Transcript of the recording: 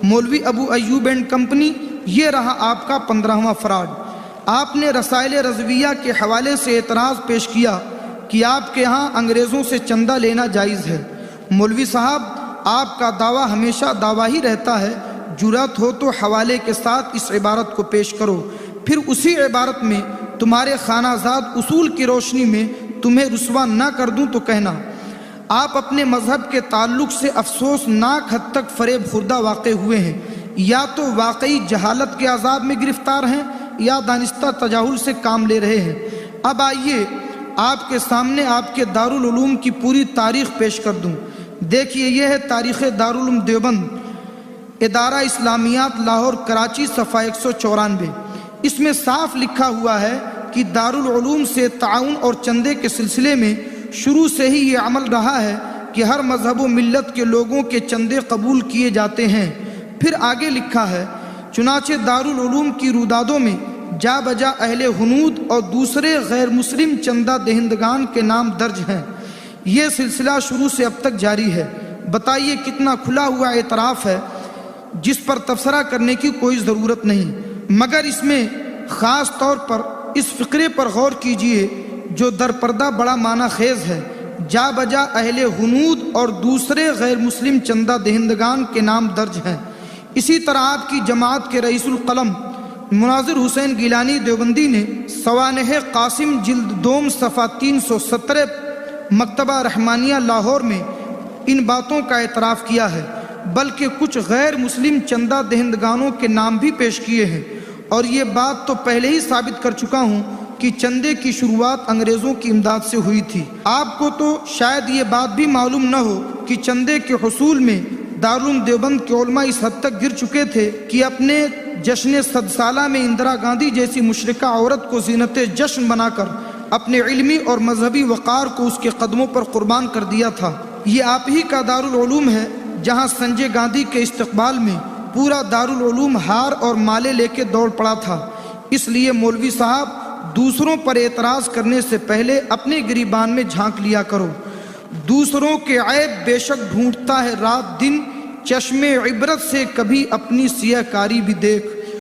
مولوی ابو Ayub and company, یہ رہا آپ کا 15واں فراڈ۔ آپ نے رسائل رضویہ کے حوالے سے اعتراض پیش کیا کہ آپ کے ہاں انگریزوں سے چندہ لینا جائز ہے۔ مولوی صاحب، آپ کا دعویٰ ہمیشہ دعویٰ ہی رہتا ہے، جرأت ہو تو حوالے کے ساتھ اس عبارت کو پیش کرو، پھر اسی عبارت میں تمہارے خانہ زاد اصول کی روشنی میں تمہیں رسوا نہ کر دوں تو کہنا۔ آپ اپنے مذہب کے تعلق سے افسوسناک حد تک فریب خوردہ واقع ہوئے ہیں، یا تو واقعی جہالت کے عذاب میں گرفتار ہیں یا دانستہ تجاہل سے کام لے رہے ہیں۔ اب آئیے آپ کے سامنے آپ کے دارالعلوم کی پوری تاریخ پیش کر دوں۔ دیکھیے، یہ ہے تاریخ دارالعلوم دیوبند، ادارہ اسلامیات لاہور کراچی، صفحہ 194۔ اس میں صاف لکھا ہوا ہے کہ دارالعلوم سے تعاون اور چندے کے سلسلے میں شروع سے ہی یہ عمل رہا ہے کہ ہر مذہب و ملت کے لوگوں کے چندے قبول کیے جاتے ہیں۔ پھر آگے لکھا ہے، چنانچہ دارالعلوم کی رودادوں میں جا بجا اہل ہنود اور دوسرے غیر مسلم چندہ دہندگان کے نام درج ہیں۔ یہ سلسلہ شروع سے اب تک جاری ہے۔ بتائیے کتنا کھلا ہوا اعتراف ہے، جس پر تبصرہ کرنے کی کوئی ضرورت نہیں، مگر اس میں خاص طور پر اس فقرے پر غور کیجئے جو در پردہ بڑا معنی خیز ہے۔ جا بجا اہل ہنود اور دوسرے غیر مسلم چندہ دہندگان کے نام درج ہیں۔ اسی طرح آپ کی جماعت کے رئیس القلم مناظر حسین گیلانی دیوبندی نے سوانح قاسم جلد دوم صفحہ 317 مکتبہ رحمانیہ لاہور میں ان باتوں کا اعتراف کیا ہے، بلکہ کچھ غیر مسلم چندہ دہندگانوں کے نام بھی پیش کیے ہیں۔ اور یہ بات تو پہلے ہی ثابت کر چکا ہوں کہ چندے کی شروعات انگریزوں کی امداد سے ہوئی تھی۔ آپ کو تو شاید یہ بات بھی معلوم نہ ہو کہ چندے کے حصول میں دارالعلوم دیوبند کے علماء اس حد تک گر چکے تھے کہ اپنے جشن 100 سالہ میں اندرا گاندھی جیسی مشرکہ عورت کو زینت جشن بنا کر اپنے علمی اور مذہبی وقار کو اس کے قدموں پر قربان کر دیا تھا۔ یہ آپ ہی کا دارالعلوم ہے جہاں سنجے گاندھی کے استقبال میں پورا دارالعلوم ہار اور مالے لے کے دوڑ پڑا تھا۔ اس لیے مولوی صاحب، دوسروں پر اعتراض کرنے سے پہلے اپنے گریبان میں جھانک لیا کرو۔ دوسروں کے عیب بے شک ڈھونڈتا ہے رات دن، چشم عبرت سے کبھی اپنی سیہ کاری بھی دیکھ۔